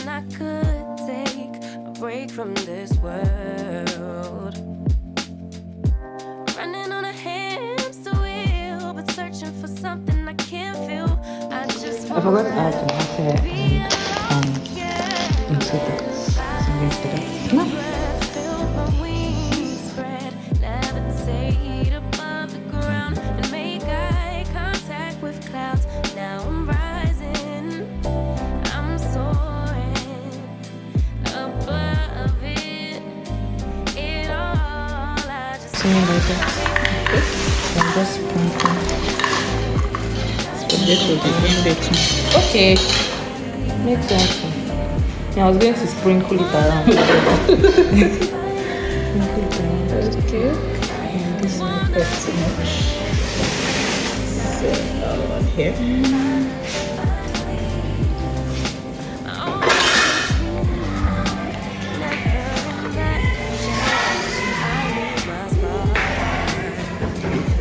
I could take a break from this world. Running on a hamster wheel, but searching for something I can't feel. I forgot to add my hair into this. So I'm going to do that. No. See you later. I'm just sprinkling. This will be later. Okay. Makes sense. Yeah, I was going to sprinkle it around. Sprinkle it around. Okay. And this is not too much. So, here.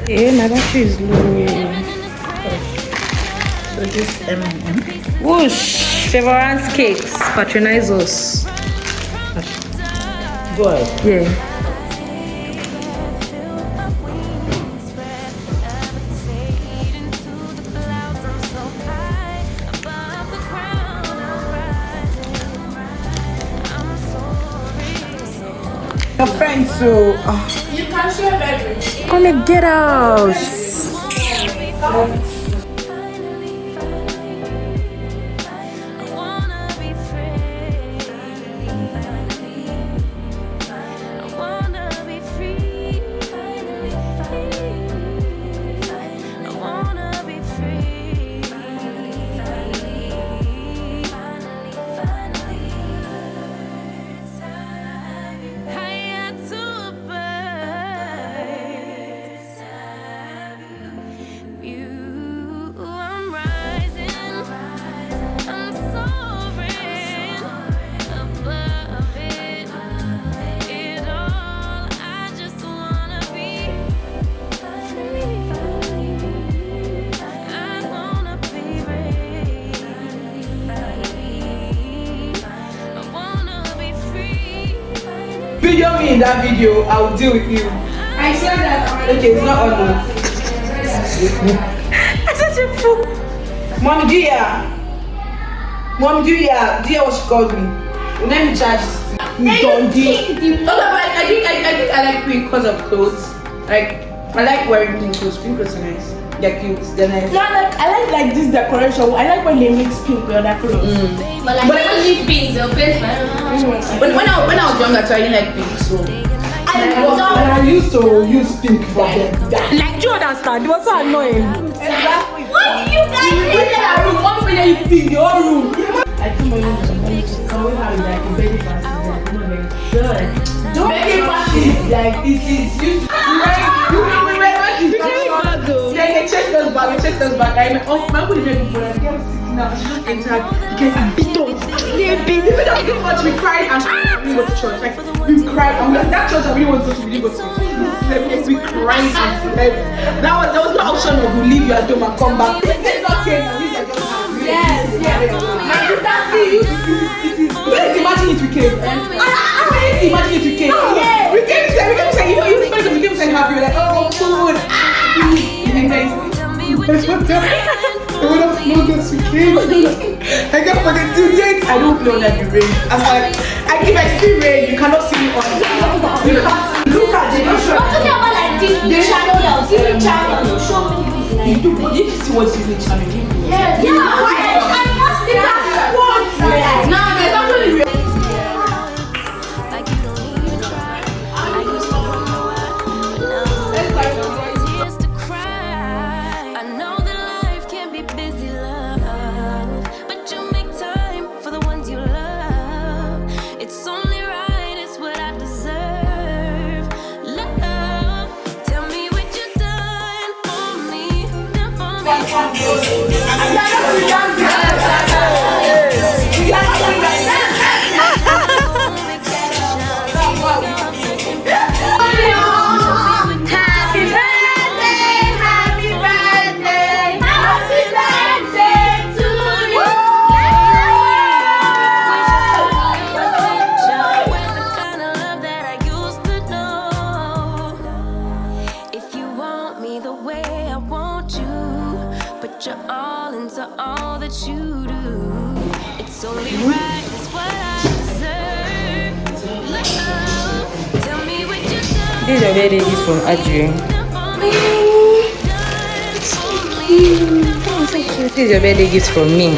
Yeah, my battery is low. So this M&M. Whoosh! Favorance cakes. Patronize us. Good. Yeah. Your friends, so You can share beverage. Come and get out. video me in that video, I will deal with you. I said that already. Okay, it's not on. I'm such a fool. Mommy, do you hear what she called me? Let me charge this. Don't do. I think I like pink because of clothes. Like I like wearing pink clothes. Pink clothes are nice. They're cute. They're nice. No, I like this decoration. I like when they mix pink with other clothes. But like when you need pink, they'll pay for when I was younger, so I didn't like pink. So I used to use pink for them. Like, do you understand? It was so annoying. Exactly. What do you guys do? One minute you pink, the whole room. I think my mom is coming out like a baby party. Don't get parties like this is used to like a chester's bag, I my uncle is ready for that. The girl was sitting down, she just entered, the girl beat us. They beat us so much, we cried and we went to church. Like, we cried, and that church I really want to go to, we didn't go to. We cried and slept. There was no option of we leave your home and come back. It's not came, these are just Yes. my sister, see you. Let's imagine if we came. Imagine if you came. We came to say, you know, you spend the came to say happy, like, oh, food. And then I would have known this we came. I can't forget to date. I don't know that you rain. I'm like, if I see rain, you cannot see me on. You can't look at the We're talking about like Disney Channel now. Disney Channel. Show me you see what Disney Channel did. Yeah. I must see that. What? No, there's actually real. put your all into all that you do. It's only right, it's what I deserve. Love, tell me what you done. These are very gifts from Adrian. This is your birthday gift from me.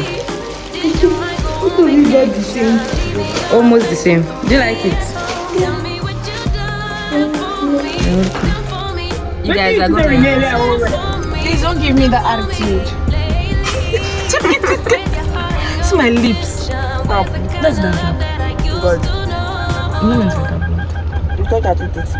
We got the same. Almost the same. Do you like it? You guys are going to Please don't give me the attitude. See my lips. Stop. Let's dance now. God. I'm not going to that blood. You thought I did this.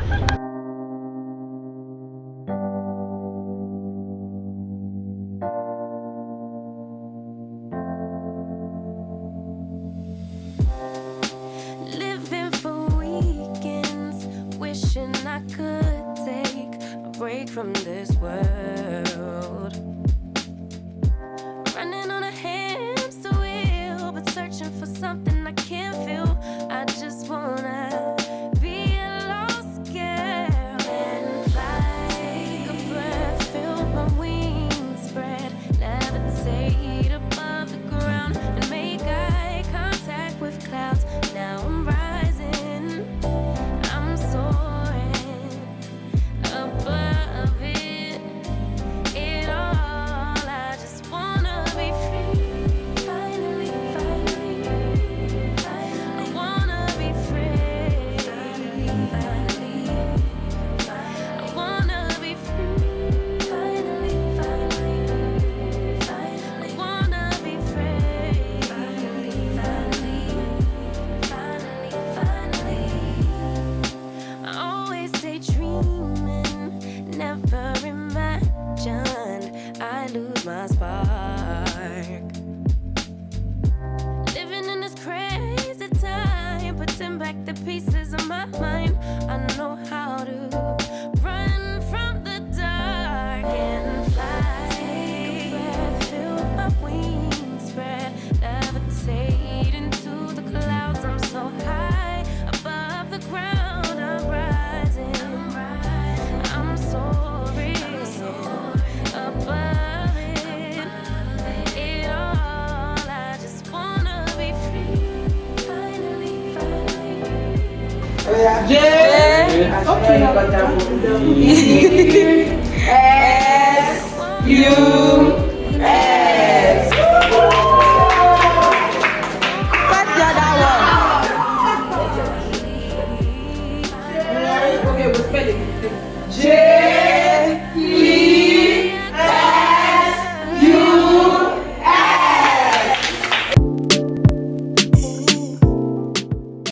Living for weekends, wishing I could take a break from this world. Running on a hamster wheel, but searching for something I can't feel. I just wanna be a lost girl and fly. Take a breath, feel my wings spread, levitate above the ground and make eye contact with clouds. Now I'm rising, I'm soaring above it all. I just wanna be free. Finally, finally, I wanna be free. Finally, I wanna be free. Finally, finally, I wanna be free. Finally, finally. I always daydreaming, never imagined I lose my spark. Living in this crazy time, putting back the pieces of my mind. I know how to run from the dark and fly. Take a breath, feel my wings spread, levitate into the clouds. I'm so high above the ground. I'm rising, I'm soaring above it all. I just wanna be free. Finally, finally. Okay. you